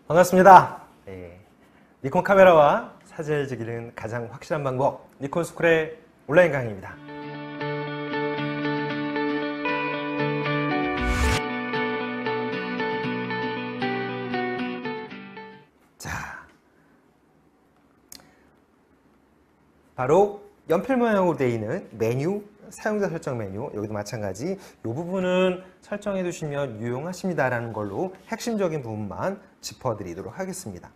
반갑습니다. 니콘 카메라와 사진을 찍는 가장 확실한 방법, 니콘 스쿨의 온라인 강의입니다. 자, 바로 연필 모양으로 되어 있는 메뉴, 사용자 설정 메뉴, 여기도 마찬가지 이 부분은 설정해 두시면 유용하십니다라는 걸로 핵심적인 부분만 짚어드리도록 하겠습니다.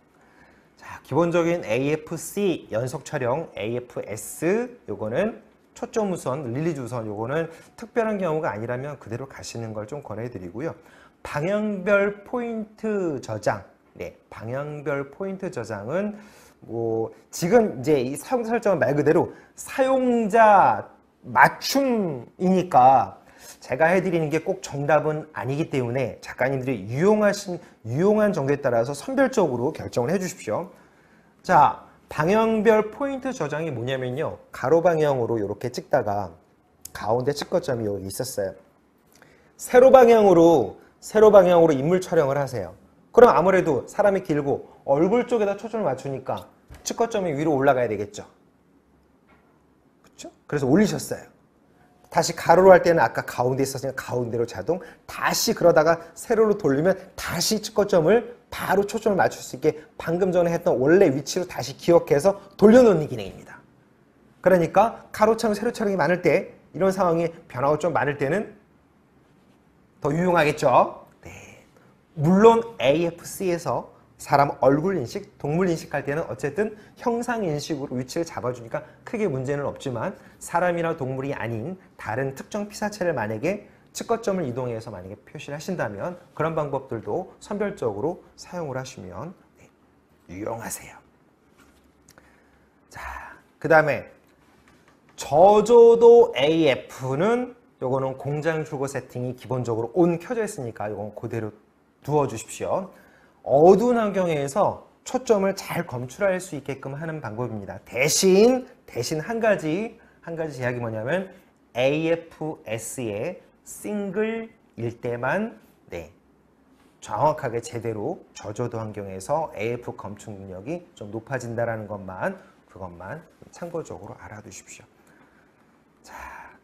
자, 기본적인 AFC 연속 촬영, AFS 요거는 초점 우선, 릴리즈 우선, 요거는 특별한 경우가 아니라면 그대로 가시는 걸 좀 권해드리고요. 방향별 포인트 저장, 방향별 포인트 저장은 지금 이제 이 사용자 설정은 말 그대로 사용자 맞춤이니까 제가 해드리는 게 꼭 정답은 아니기 때문에 작가님들이 유용한 정도에 따라서 선별적으로 결정을 해주십시오. 자, 방향별 포인트 저장이 뭐냐면요. 가로 방향으로 이렇게 찍다가 가운데 찍거점이 여기 있었어요. 세로 방향으로 인물 촬영을 하세요. 그럼 아무래도 사람이 길고 얼굴 쪽에다 초점을 맞추니까 찍거점이 위로 올라가야 되겠죠. 그렇죠? 그래서 올리셨어요. 다시 가로로 할 때는 아까 가운데 있었으니까 가운데로 자동, 다시 그러다가 세로로 돌리면 다시 찍거점을 바로 초점을 맞출 수 있게 방금 전에 했던 원래 위치로 다시 기억해서 돌려놓는 기능입니다. 그러니까 가로 촬영, 세로 촬영이 많을 때, 이런 상황이 변화가 좀 많을 때는 더 유용하겠죠. 물론 AFC에서 사람 얼굴 인식, 동물 인식할 때는 어쨌든 형상 인식으로 위치를 잡아주니까 크게 문제는 없지만 사람이나 동물이 아닌 다른 특정 피사체를 만약에 측거점을 이동해서 만약에 표시를 하신다면 그런 방법들도 선별적으로 사용을 하시면 유용하세요. 자, 그 다음에 저조도 AF는 요거는 공장 출고 세팅이 기본적으로 온 켜져 있으니까 요건 그대로 두어 주십시오. 어두운 환경에서 초점을 잘 검출할 수 있게끔 하는 방법입니다. 대신 한 가지 제약이 뭐냐면 AFS의 싱글일 때만 정확하게 제대로 저조도 환경에서 AF 검출 능력이 좀 높아진다라는 그것만 참고적으로 알아두십시오. 자,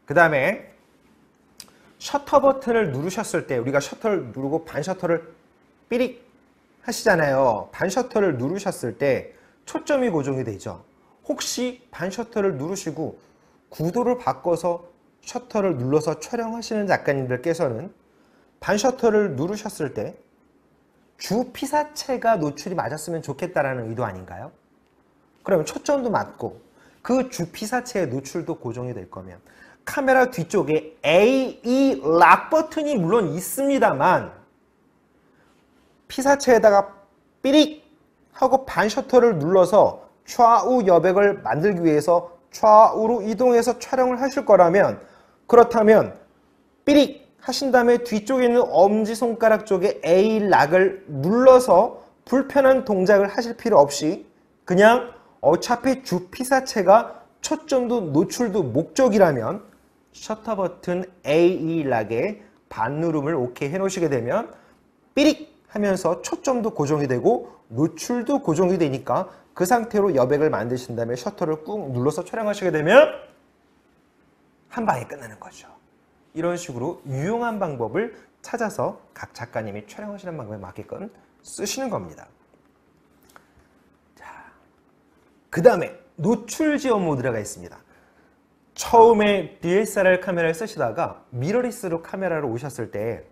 그 다음에 셔터 버튼을 누르셨을 때 우리가 셔터를 누르고 반 셔터를 삐릭 하시잖아요. 반 셔터를 누르셨을 때 초점이 고정이 되죠. 혹시 반 셔터를 누르시고 구도를 바꿔서 셔터를 눌러서 촬영하시는 작가님들께서는 반 셔터를 누르셨을 때 주 피사체가 노출이 맞았으면 좋겠다라는 의도 아닌가요? 그러면 초점도 맞고 그 주 피사체의 노출도 고정이 될 거면 카메라 뒤쪽에 AE 락 버튼이 물론 있습니다만 피사체에다가 삐릭 하고 반 셔터를 눌러서 좌우 여백을 만들기 위해서 좌우로 이동해서 촬영을 하실 거라면 그렇다면 삐릭 하신 다음에 뒤쪽에 있는 엄지손가락 쪽에 A 락을 눌러서 불편한 동작을 하실 필요 없이 그냥 어차피 주 피사체가 초점도 노출도 목적이라면 셔터 버튼 AE 락에 반 누름을 오케이 해 놓으시게 되면 삐릭 하면서 초점도 고정이 되고 노출도 고정이 되니까 그 상태로 여백을 만드신 다음에 셔터를 꾹 눌러서 촬영하시게 되면 한 방에 끝나는 거죠. 이런 식으로 유용한 방법을 찾아서 각 작가님이 촬영하시는 방법에 맞게끔 쓰시는 겁니다. 자, 그 다음에 노출 지원 모드가 있습니다. 처음에 DSLR 카메라를 쓰시다가 미러리스로 카메라로 오셨을 때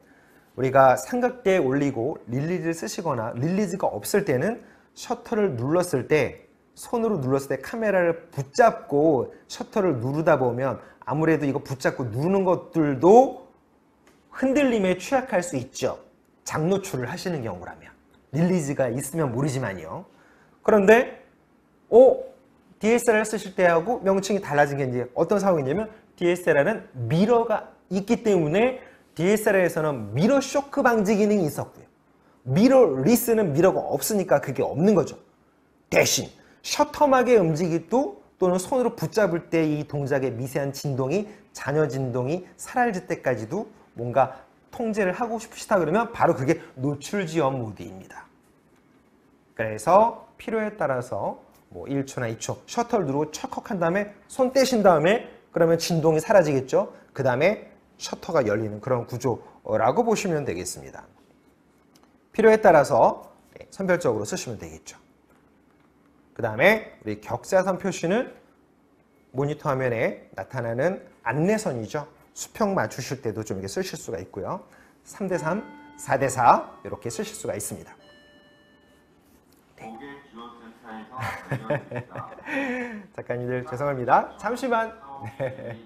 우리가 삼각대에 올리고 릴리즈를 쓰시거나 릴리즈가 없을 때는 셔터를 눌렀을 때 손으로 눌렀을 때 카메라를 붙잡고 셔터를 누르다 보면 아무래도 이거 붙잡고 누르는 것들도 흔들림에 취약할 수 있죠. 장노출을 하시는 경우라면 릴리즈가 있으면 모르지만요. 그런데 DSLR 쓰실 때하고 명칭이 달라진 게 이제 어떤 상황이냐면 DSLR은 미러가 있기 때문에 DSLR에서는 미러 쇼크 방지 기능이 있었고요. 미러리스는 미러가 없으니까 그게 없는 거죠. 대신 셔터막의 움직이도 또는 손으로 붙잡을 때 이 동작의 미세한 진동이 잔여 진동이 사라질 때까지도 뭔가 통제를 하고 싶으시다 그러면 바로 그게 노출 지원 모드입니다. 그래서 필요에 따라서 뭐 1초나 2초 셔터를 누르고 척척 한 다음에 손 떼신 다음에 그러면 진동이 사라지겠죠. 그 다음에 셔터가 열리는 그런 구조라고 보시면 되겠습니다. 필요에 따라서 선별적으로 쓰시면 되겠죠. 그 다음에 우리 격자선 표시는 모니터 화면에 나타나는 안내선이죠. 수평 맞추실 때도 좀 이렇게 쓰실 수가 있고요. 3대3, 4대4 이렇게 쓰실 수가 있습니다. 작가님들 죄송합니다. 잠시만. 네.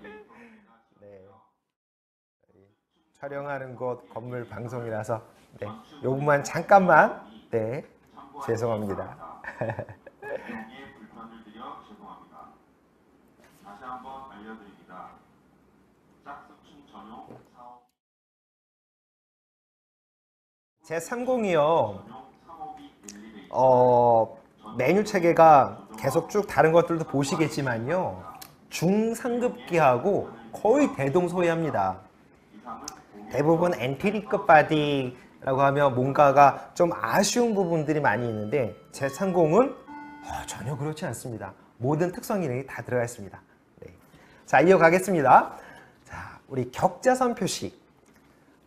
촬영하는 곳 건물 방송이라서 요 부분만 잠깐만 죄송합니다. 다시 한번 알려드립니다. 짝수충 전용 사업 제30이요. 메뉴 체계가 계속 쭉 다른 것들도 보시겠지만요. 중상급기하고 거의 대동소이합니다. 대부분 엔트리급 바디라고 하면 뭔가가 좀 아쉬운 부분들이 많이 있는데 제30은 전혀 그렇지 않습니다. 모든 특성 기능이 다 들어가 있습니다. 네. 자, 이어가겠습니다. 자, 우리 격자선 표시.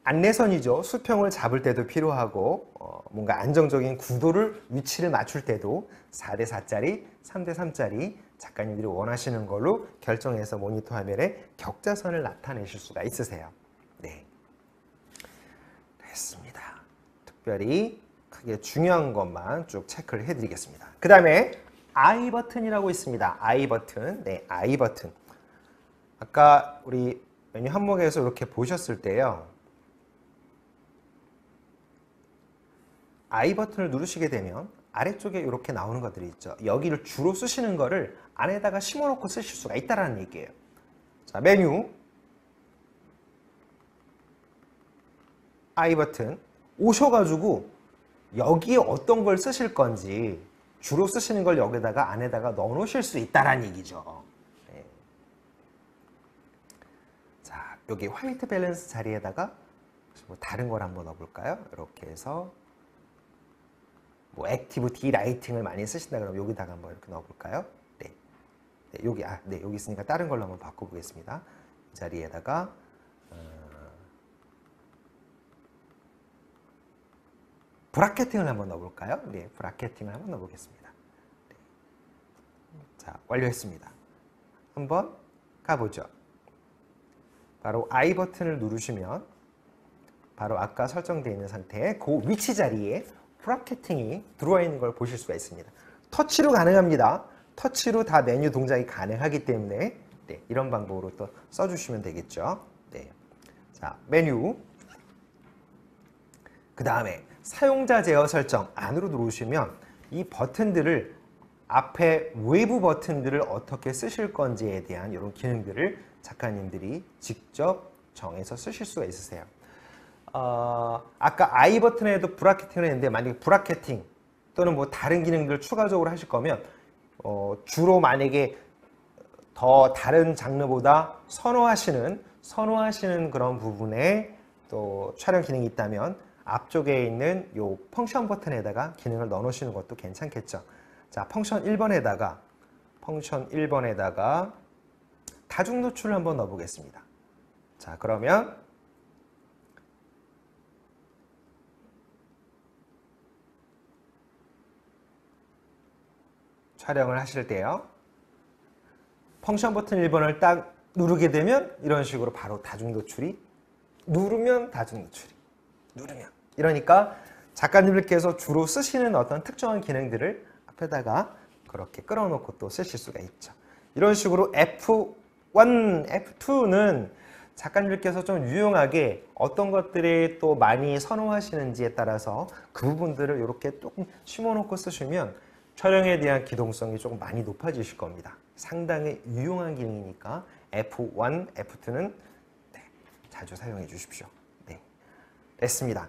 안내선이죠. 수평을 잡을 때도 필요하고 뭔가 안정적인 구도를 위치를 맞출 때도 4대4짜리, 3대3짜리 작가님들이 원하시는 걸로 결정해서 모니터 화면에 격자선을 나타내실 수가 있으세요. 네, 됐습니다. 특별히 크게 중요한 것만 쭉 체크를 해드리겠습니다. 그 다음에 I 버튼이라고 있습니다. I 버튼. 네, I 버튼. 아까 우리 메뉴 항목에서 이렇게 보셨을 때요. I 버튼을 누르시게 되면 아래쪽에 이렇게 나오는 것들이 있죠. 여기를 주로 쓰시는 거를 안에다가 심어놓고 쓰실 수가 있다는 얘기예요. 자, 메뉴 I 버튼 오셔가지고 여기에 어떤 걸 쓰실 건지 주로 쓰시는 걸 여기다가 안에다가 넣어 놓으실 수 있다는 얘기죠. 네. 자, 여기 화이트 밸런스 자리에다가 뭐 다른 걸 한번 넣어볼까요? 이렇게 해서 뭐 액티브 디 라이팅을 많이 쓰신다 그러면 여기다가 한번 이렇게 넣어볼까요? 네, 여기 여기 있으니까 다른 걸로 한번 바꿔보겠습니다. 이 자리에다가 브라켓팅을 한번 넣어볼까요? 네, 브라켓팅을 한번 넣어보겠습니다. 네. 자, 완료했습니다. 한번 가보죠. 바로 I 버튼을 누르시면 바로 아까 설정되어 있는 상태에 그 위치 자리에 브라켓팅이 들어와 있는 걸 보실 수가 있습니다. 터치로 가능합니다. 터치로 다 메뉴 동작이 가능하기 때문에 이런 방법으로 또 써주시면 되겠죠. 네. 자, 메뉴. 그 다음에 사용자 제어 설정 안으로 들어오시면 이 버튼들을 앞에 외부 버튼들을 어떻게 쓰실 건지에 대한 이런 기능들을 작가님들이 직접 정해서 쓰실 수가 있으세요. 아까 I 버튼에도 브라켓팅을 했는데 만약에 브라켓팅 또는 뭐 다른 기능들 추가적으로 하실 거면 주로 만약에 더 다른 장르보다 선호하시는 그런 부분에 또 촬영 기능이 있다면 앞쪽에 있는 요 펑션 버튼에다가 기능을 넣어 놓으시는 것도 괜찮겠죠. 자, 펑션 1번에다가 다중 노출을 한번 넣어 보겠습니다. 자, 그러면 촬영을 하실 때요. 펑션 버튼 1번을 딱 누르게 되면 이런 식으로 바로 다중 노출이 누르면 다중 노출이 누르면 이러니까 작가님들께서 주로 쓰시는 어떤 특정한 기능들을 앞에다가 그렇게 끌어놓고 또 쓰실 수가 있죠. 이런 식으로 F1, F2는 작가님들께서 좀 유용하게 어떤 것들이 또 많이 선호하시는지에 따라서 그 부분들을 이렇게 조금 심어놓고 쓰시면 촬영에 대한 기동성이 조금 많이 높아지실 겁니다. 상당히 유용한 기능이니까 F1, F2는 자주 사용해 주십시오. 네, 됐습니다.